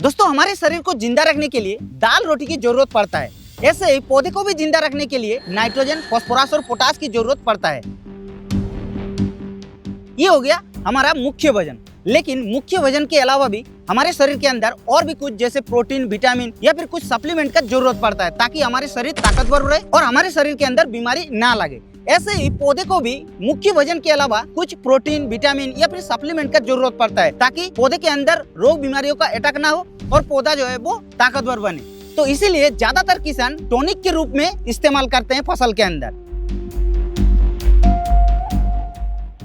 दोस्तों, हमारे शरीर को जिंदा रखने के लिए दाल रोटी की जरूरत पड़ता है। ऐसे ही पौधे को भी जिंदा रखने के लिए नाइट्रोजन, फास्फोरस और पोटास की जरूरत पड़ता है। ये हो गया हमारा मुख्य वजन। लेकिन मुख्य वजन के अलावा भी हमारे शरीर के अंदर और भी कुछ जैसे प्रोटीन, विटामिन या फिर कुछ सप्लीमेंट का जरूरत पड़ता है ताकि हमारे शरीर ताकतवर रहे और हमारे शरीर के अंदर बीमारी ना लगे। ऐसे ही पौधे को भी मुख्य वजन के अलावा कुछ प्रोटीन, विटामिन या फिर सप्लीमेंट का जरूरत पड़ता है ताकि पौधे के अंदर रोग बीमारियों का अटैक ना हो और पौधा जो है वो ताकतवर बने। तो इसीलिए ज्यादातर किसान टॉनिक के रूप में इस्तेमाल करते हैं फसल के अंदर।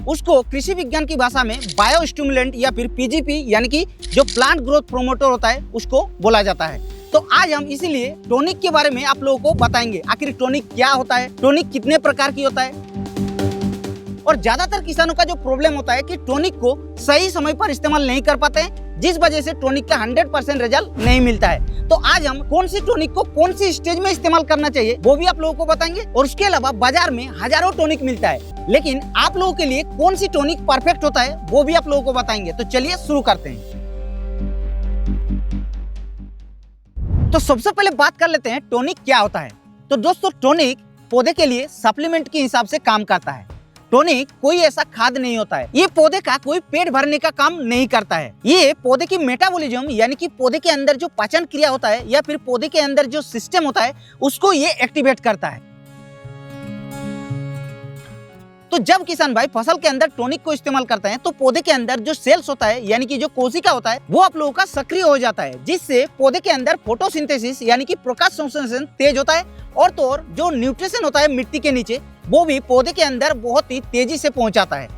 उसको कृषि विज्ञान की भाषा में बायो स्टिमुलेंट या फिर पीजीपी यानी कि जो प्लांट ग्रोथ प्रोमोटर होता है उसको बोला जाता है। तो आज हम इसीलिए टॉनिक के बारे में आप लोगों को बताएंगे। आखिर टॉनिक क्या होता है, टॉनिक कितने प्रकार की होता है, और ज्यादातर किसानों का जो प्रॉब्लम होता है कि टॉनिक को सही समय पर इस्तेमाल नहीं कर पाते हैं, जिस वजह से टॉनिक का 100% रिजल्ट नहीं मिलता है। तो आज हम कौन सी टॉनिक को कौन सी स्टेज में इस्तेमाल करना चाहिए वो भी आप लोगों को बताएंगे। और उसके अलावा बाजार में हजारों टॉनिक मिलता है, लेकिन आप लोगों के लिए कौन सी टॉनिक परफेक्ट होता है वो भी आप लोगों को बताएंगे। तो चलिए शुरू करते हैं। तो सबसे पहले बात कर लेते हैं टॉनिक क्या होता है। तो दोस्तों, टॉनिक पौधे के लिए सप्लीमेंट के हिसाब से काम करता है। टॉनिक कोई ऐसा खाद नहीं होता है, ये पौधे का कोई पेट भरने का काम नहीं करता है। ये पौधे की मेटाबॉलिज्म यानी कि पौधे के अंदर जो पाचन क्रिया होता है या फिर पौधे के अंदर जो सिस्टम होता है उसको ये एक्टिवेट करता है। तो जब किसान भाई फसल के अंदर टॉनिक को इस्तेमाल करते हैं तो पौधे के अंदर जो सेल्स होता है यानी कि जो कोशिका होता है वो आप लोगों का सक्रिय हो जाता है, जिससे पौधे के अंदर फोटोसिंथेसिस यानी कि प्रकाश संश्लेषण तेज होता है। और तो और जो न्यूट्रिशन होता है मिट्टी के नीचे वो भी पौधे के अंदर बहुत ही तेजी से पहुंचाता है।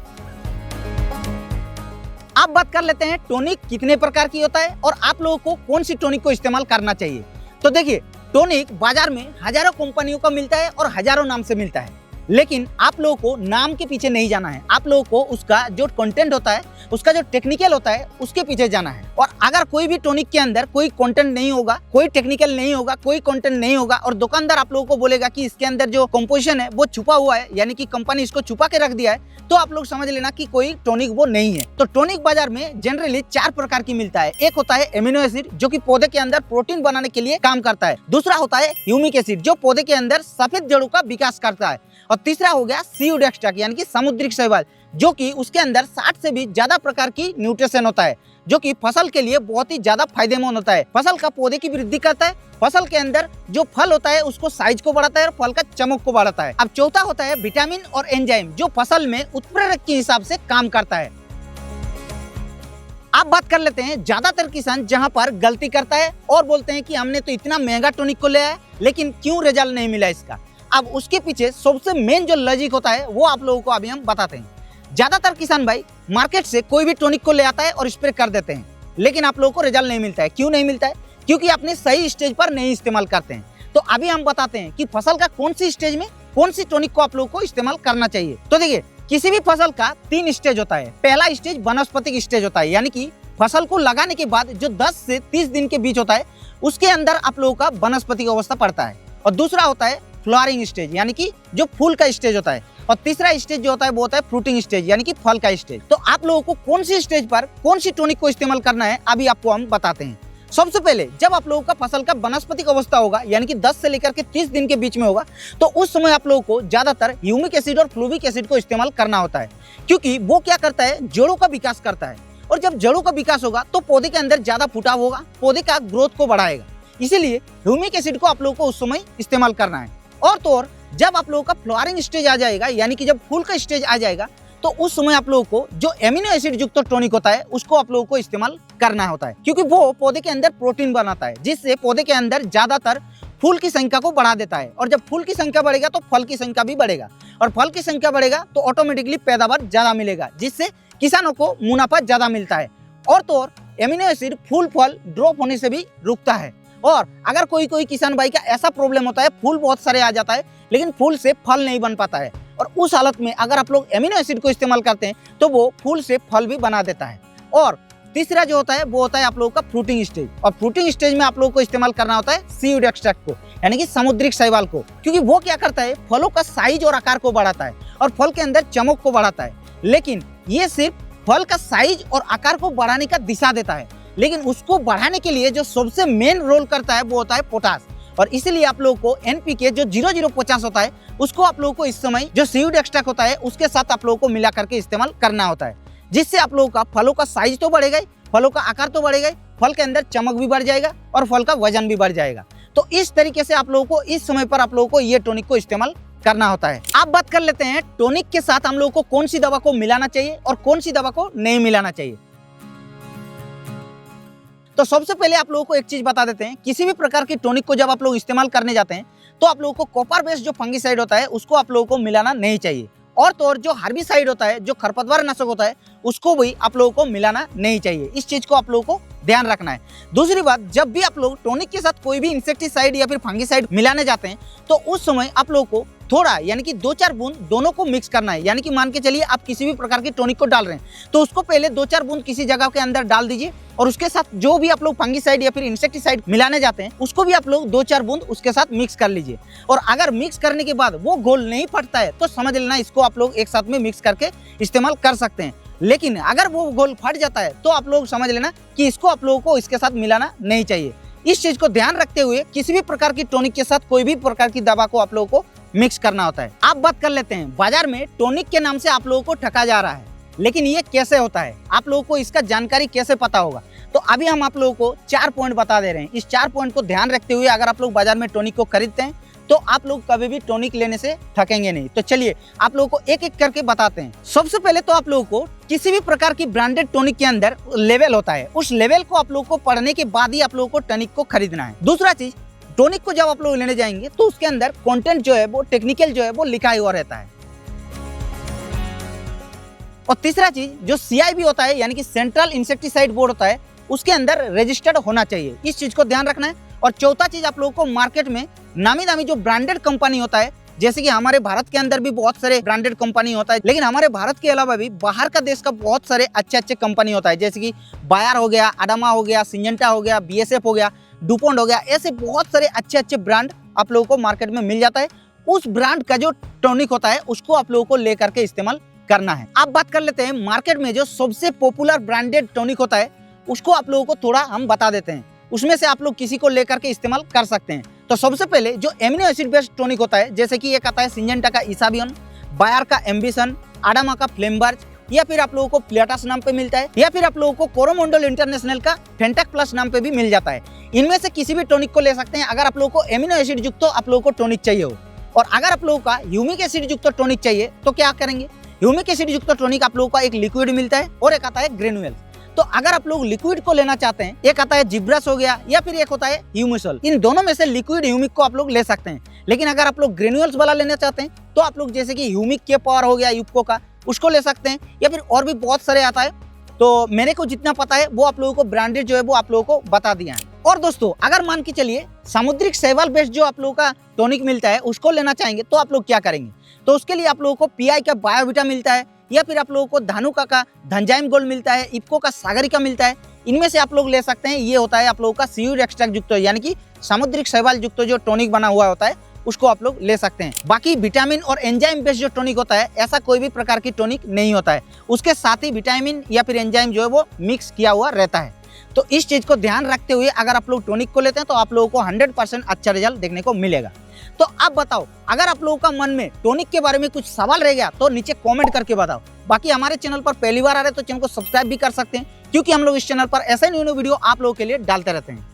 अब बात कर लेते हैं टॉनिक कितने प्रकार की होता है और आप लोगों को कौन सी टॉनिक को इस्तेमाल करना चाहिए। तो देखिए, टॉनिक बाजार में हजारों कंपनियों का मिलता है और हजारों नाम से मिलता है, लेकिन आप लोगों को नाम के पीछे नहीं जाना है। आप लोगों को उसका जो कंटेंट होता है, उसका जो टेक्निकल होता है उसके पीछे जाना है। और अगर कोई भी टॉनिक के अंदर कोई कंटेंट नहीं होगा, कोई टेक्निकल नहीं होगा, कोई कंटेंट नहीं होगा और दुकानदार आप लोगों को बोलेगा कि इसके अंदर जो कंपोजिशन है वो छुपा हुआ है यानी कि कंपनी इसको छुपा के रख दिया है, तो आप लोग समझ लेना कि कोई टॉनिक वो नहीं है। तो टॉनिक बाजार में जनरली 4 प्रकार की मिलता है। एक होता है एमिनो एसिड जो कि पौधे के अंदर प्रोटीन बनाने के लिए काम करता है। दूसरा होता है ह्यूमिक एसिड जो पौधे के अंदर सफेद जड़ों का विकास करता है। और तीसरा हो गया सीड एक्सट्रैक्ट यानी कि समुद्रिक शैवाल जो कि उसके अंदर 60 से भी ज्यादा प्रकार की न्यूट्रिशन होता है, जो कि फसल के लिए बहुत ही ज्यादा फायदेमंद होता है। फसल का पौधे की वृद्धि करता है, फसल के अंदर जो फल होता है उसको साइज को बढ़ाता है और फल का चमक को बढ़ाता है। अब चौथा होता है विटामिन और एंजाइम जो फसल में उत्प्रेरक के हिसाब से काम करता है। अब बात कर लेते हैं ज्यादातर किसान जहां पर गलती करता है और बोलते हैं कि हमने तो इतना महंगा टॉनिक को ले आया लेकिन क्यों रिजल्ट नहीं मिला इसका। अब उसके पीछे सबसे मेन जो लॉजिक होता है वो आप लोगों को अभी हम बताते हैं। ज्यादातर किसान भाई मार्केट से कोई भी टॉनिक को ले आता है और स्प्रे कर देते हैं, लेकिन आप लोगों को रिजल्ट नहीं मिलता है। क्यों नहीं मिलता है? क्योंकि अपने सही स्टेज पर नहीं इस्तेमाल करते हैं। तो अभी हम बताते हैं कि फसल का कौन सी स्टेज में कौन सी टॉनिक को आप लोगों को इस्तेमाल करना चाहिए। तो देखिए, किसी भी फसल का 3 स्टेज होता है। पहला स्टेज वनस्पतिक स्टेज होता है यानी कि फसल को लगाने के बाद जो 10 से 30 दिन के बीच होता है उसके अंदर आप लोगों का वनस्पतिक अवस्था पड़ता है। और दूसरा होता है फ्लावरिंग स्टेज यानी कि जो फूल का स्टेज होता है। और तीसरा स्टेज जो होता है वो होता है फ्रूटिंग स्टेज यानी कि फल का स्टेज। तो आप लोगों को कौन सी स्टेज पर कौन सी टॉनिक को इस्तेमाल करना है अभी आपको हम बताते हैं। सबसे पहले जब आप लोगों का फसल का वनस्पतिक अवस्था होगा यानी कि 10 से लेकर के 30 दिन के बीच में होगा, तो उस समय आप लोगों को ज्यादातर ह्यूमिक एसिड और फ्लूविक एसिड को इस्तेमाल करना होता है, क्योंकि वो क्या करता है, जड़ों का विकास करता है। और जब जड़ों का विकास होगा तो पौधे के अंदर ज्यादा फुटाव होगा, पौधे का ग्रोथ को बढ़ाएगा। इसीलिए ह्यूमिक एसिड को आप लोगों को उस समय इस्तेमाल करना है। और तो और जब आप लोगों का फ्लावरिंग स्टेज आ जाएगा यानी कि जब फूल का स्टेज आ जाएगा तो उस समय आप लोगों को जो एमिनो एसिड युक्त टॉनिक होता है उसको आप लोगों को इस्तेमाल करना होता है, क्योंकि वो पौधे के अंदर प्रोटीन बनाता है जिससे पौधे के अंदर ज्यादातर फूल की संख्या को बढ़ा देता है। और जब फूल की संख्या बढ़ेगा तो फल की संख्या भी बढ़ेगा, और फल की संख्या बढ़ेगा तो ऑटोमेटिकली पैदावार ज्यादा मिलेगा, जिससे किसानों को मुनाफा ज्यादा मिलता है। और तो और एमिनो एसिड फूल फल ड्रॉप होने से भी रुकता है। और अगर कोई किसान भाई का ऐसा प्रॉब्लम होता है, फूल बहुत सारे आ जाता है लेकिन फूल से फल नहीं बन पाता है, और उस हालत में अगर आप लोग एमिनो एसिड को इस्तेमाल करते हैं तो वो फूल से फल भी बना देता है। और तीसरा जो होता है वो होता है आप लोगों का फ्रूटिंग स्टेज, और फ्रूटिंग स्टेज में आप लोगों को इस्तेमाल करना होता है सीड एक्सट्रैक्ट को यानी कि समुद्रिक शैवाल को, क्योंकि वो क्या करता है, फलों का साइज और आकार को बढ़ाता है और फल के अंदर चमक को बढ़ाता है। लेकिन ये सिर्फ फल का साइज और आकार को बढ़ाने का दिशा देता है, लेकिन उसको बढ़ाने के लिए जो सबसे मेन रोल करता है वो होता है पोटास। और इसीलिए आप लोगों को एनपीके जो 0050 होता है उसको आप लोगों को इस समय जो सीड एक्सट्रैक्ट होता है उसके साथ आप लोगों को मिला करके इस्तेमाल करना होता है, जिससे आप लोगों का फलों का साइज तो बढ़ेगा ही, फलों का आकार तो बढ़ेगा ही, फल के अंदर चमक भी बढ़ जाएगा और फल का वजन भी बढ़ जाएगा। तो इस तरीके से आप लोगों को इस समय पर आप लोगों को ये टॉनिक को इस्तेमाल करना होता है। अब बात कर लेते हैं टॉनिक के साथ हम लोगों को कौन सी दवा को मिलाना चाहिए और कौन सी दवा को नहीं मिलाना चाहिए। तो सबसे पहले आप लोगों को एक चीज बता देते हैं, किसी भी प्रकार की टॉनिक को जब आप लोग इस्तेमाल करने जाते हैं तो आप लोगों को कॉपर बेस्ड जो फंगिसाइड होता है उसको आप लोगों को मिलाना नहीं चाहिए, और तो और जो हर्बिसाइड होता है जो खरपतवार नाशक होता है उसको भी आप लोगों को मिलाना नहीं चाहिए। इस चीज को आप लोगों को ध्यान रखना है। दूसरी बात, जब भी आप लोग टॉनिक के साथ कोई भी इंसेक्टिसाइड या फिर फंगिसाइड मिलाने जाते हैं तो उस समय आप लोगों को थोड़ा यानी कि 2-4 बूंद दोनों को मिक्स करना है। यानी कि मान के चलिए आप किसी भी प्रकार की टॉनिक को डाल रहे हैं तो उसको पहले 2-4 बूंद किसी जगह के अंदर डाल दीजिए, और उसके साथ जो भी आप लोग फंगिसाइड या फिर इंसेक्टिसाइड मिलाने जाते हैं उसको भी आप लोग 2-4 बूंद उसके साथ मिक्स कर लीजिए। और अगर मिक्स करने के बाद वो घोल नहीं फटता है तो समझ लेना इसको आप लोग एक साथ में मिक्स करके इस्तेमाल कर सकते हैं। लेकिन अगर वो घोल फट जाता है तो आप लोग समझ लेना कि इसको आप लोगों को इसके साथ मिलाना नहीं चाहिए। इस चीज को ध्यान रखते हुए किसी भी प्रकार की टॉनिक के साथ कोई भी प्रकार की दवा को आप लोगों को मिक्स करना होता है। अब बात कर लेते हैं, बाजार में टॉनिक के नाम से आप लोगों को ठगा जा रहा है, लेकिन ये कैसे होता है, आप लोगों को इसका जानकारी कैसे पता होगा। तो अभी हम आप लोगों को 4 पॉइंट बता दे रहे हैं। इस 4 पॉइंट को ध्यान रखते हुए अगर आप लोग बाजार में टॉनिक को खरीदते हैं तो आप लोग कभी भी टॉनिक लेने से थकेंगे नहीं। तो चलिए आप लोगों को एक एक करके बताते हैं। सबसे पहले तो आप लोगों को किसी भी प्रकार की ब्रांडेड टॉनिक के अंदर लेवल होता है, उस लेवल को आप लोगों को पढ़ने के बाद ही आप लोगों को टॉनिक को खरीदना है। दूसरा चीज, टॉनिक को जब आप लोग लेने जाएंगे तो उसके अंदर कंटेंट जो है वो टेक्निकल जो है वो लिखा हुआ रहता है। और तीसरा चीज, जो सीआईबी होता है यानी कि सेंट्रल इंसेक्टिसाइड बोर्ड होता है उसके अंदर रजिस्टर्ड होना चाहिए। इस चीज को ध्यान रखना है। और चौथा चीज, आप लोगों को मार्केट में नामी दामी जो ब्रांडेड कंपनी होता है, जैसे कि हमारे भारत के अंदर भी बहुत सारे ब्रांडेड कंपनी होता है, लेकिन हमारे भारत के अलावा भी बाहर का देश का बहुत सारे अच्छे अच्छे कंपनी होता है, जैसे कि बायर हो गया, अडामा हो गया, सिंजेंटा हो गया, बीएसएफ हो गया, डुपोंट हो गया, ऐसे बहुत सारे अच्छे अच्छे ब्रांड आप लोगों को मार्केट में मिल जाता है। उस ब्रांड का जो टॉनिक होता है उसको आप लोगों को लेकर के इस्तेमाल करना है। अब बात कर लेते हैं मार्केट में जो सबसे पॉपुलर ब्रांडेड टॉनिक होता है उसको आप लोगों को थोड़ा हम बता देते हैं, उसमें से आप लोग किसी को लेकर के इस्तेमाल कर सकते हैं। तो सबसे पहले जो एमिनो एसिड बेस्ड टॉनिक होता है, जैसे कि एक आता है सिंजेंटा का इसाबियन, बायर का एम्बिशन, अडामा का फ्लेमबर्ज, या फिर आप लोगों को प्लेटास नाम पे मिलता है, या फिर आप लोगों को कोरोमंडल इंटरनेशनल का फेंटेक प्लस नाम पे भी मिल जाता है। इनमें से किसी भी टॉनिक को ले सकते हैं अगर आप लोगों को एमिनो एसिड युक्त तो आप लोगों को टॉनिक चाहिए हो। और अगर आप लोगों का ह्यूमिक एसिड युक्त टॉनिक चाहिए तो क्या करेंगे, ह्यूमिक एसिड युक्त टॉनिक आप लोगों का एक लिक्विड मिलता है और एक आता है ग्रेनुअल। तो अगर आप लोग लिक्विड को लेना चाहते हैं, एक आता है जिब्रस हो गया या फिर एक होता है ह्यूमिसोल, इन दोनों में से लिक्विड ह्यूमिक को आप लोग ले सकते हैं। लेकिन अगर आप लोग ग्रेनुअल्स वाला लेना चाहते हैं तो आप लोग जैसे कि ह्यूमिक के पावर हो गया यूपको का, उसको ले सकते हैं, या फिर और भी बहुत सारे आता है। तो मेरे को जितना पता है वो आप लोगों को ब्रांडेड जो है वो आप लोगों को बता दिया है। और दोस्तों, अगर मान के चलिए सामुद्रिक शैवाल बेस्ड जो आप लोगों का टॉनिक मिलता है उसको लेना चाहेंगे तो आप लोग क्या करेंगे, तो उसके लिए आप लोगों को पीआई का बायोविटा मिलता है, या फिर आप लोगों को धानुका का धंजाइम गोल्ड मिलता है, इफ्को का सागरिका मिलता है। इनमें से आप लोग ले सकते हैं। ये होता है आप लोगों का सीड एक्सट्रैक्ट युक्त यानी कि सामुद्रिक शैवाल युक्त जो टॉनिक बना हुआ होता है उसको आप लोग ले सकते हैं। बाकी विटामिन और एंजाइम बेस्ड जो टॉनिक होता है ऐसा कोई भी प्रकार की टॉनिक नहीं होता है, उसके साथ ही विटामिन या फिर एंजाइम जो है वो मिक्स किया हुआ रहता है। तो इस चीज को ध्यान रखते हुए अगर आप लोग टॉनिक को लेते हैं तो आप लोगों को 100% अच्छा रिजल्ट देखने को मिलेगा। तो अब बताओ, अगर आप लोगों का मन में टॉनिक के बारे में कुछ सवाल रह गया तो नीचे कमेंट करके बताओ। बाकी हमारे चैनल पर पहली बार आ रहे तो चैनल को सब्सक्राइब भी कर सकते हैं, क्योंकि हम लोग इस चैनल पर ऐसे न्यू वीडियो आप लोगों के लिए डालते रहते हैं।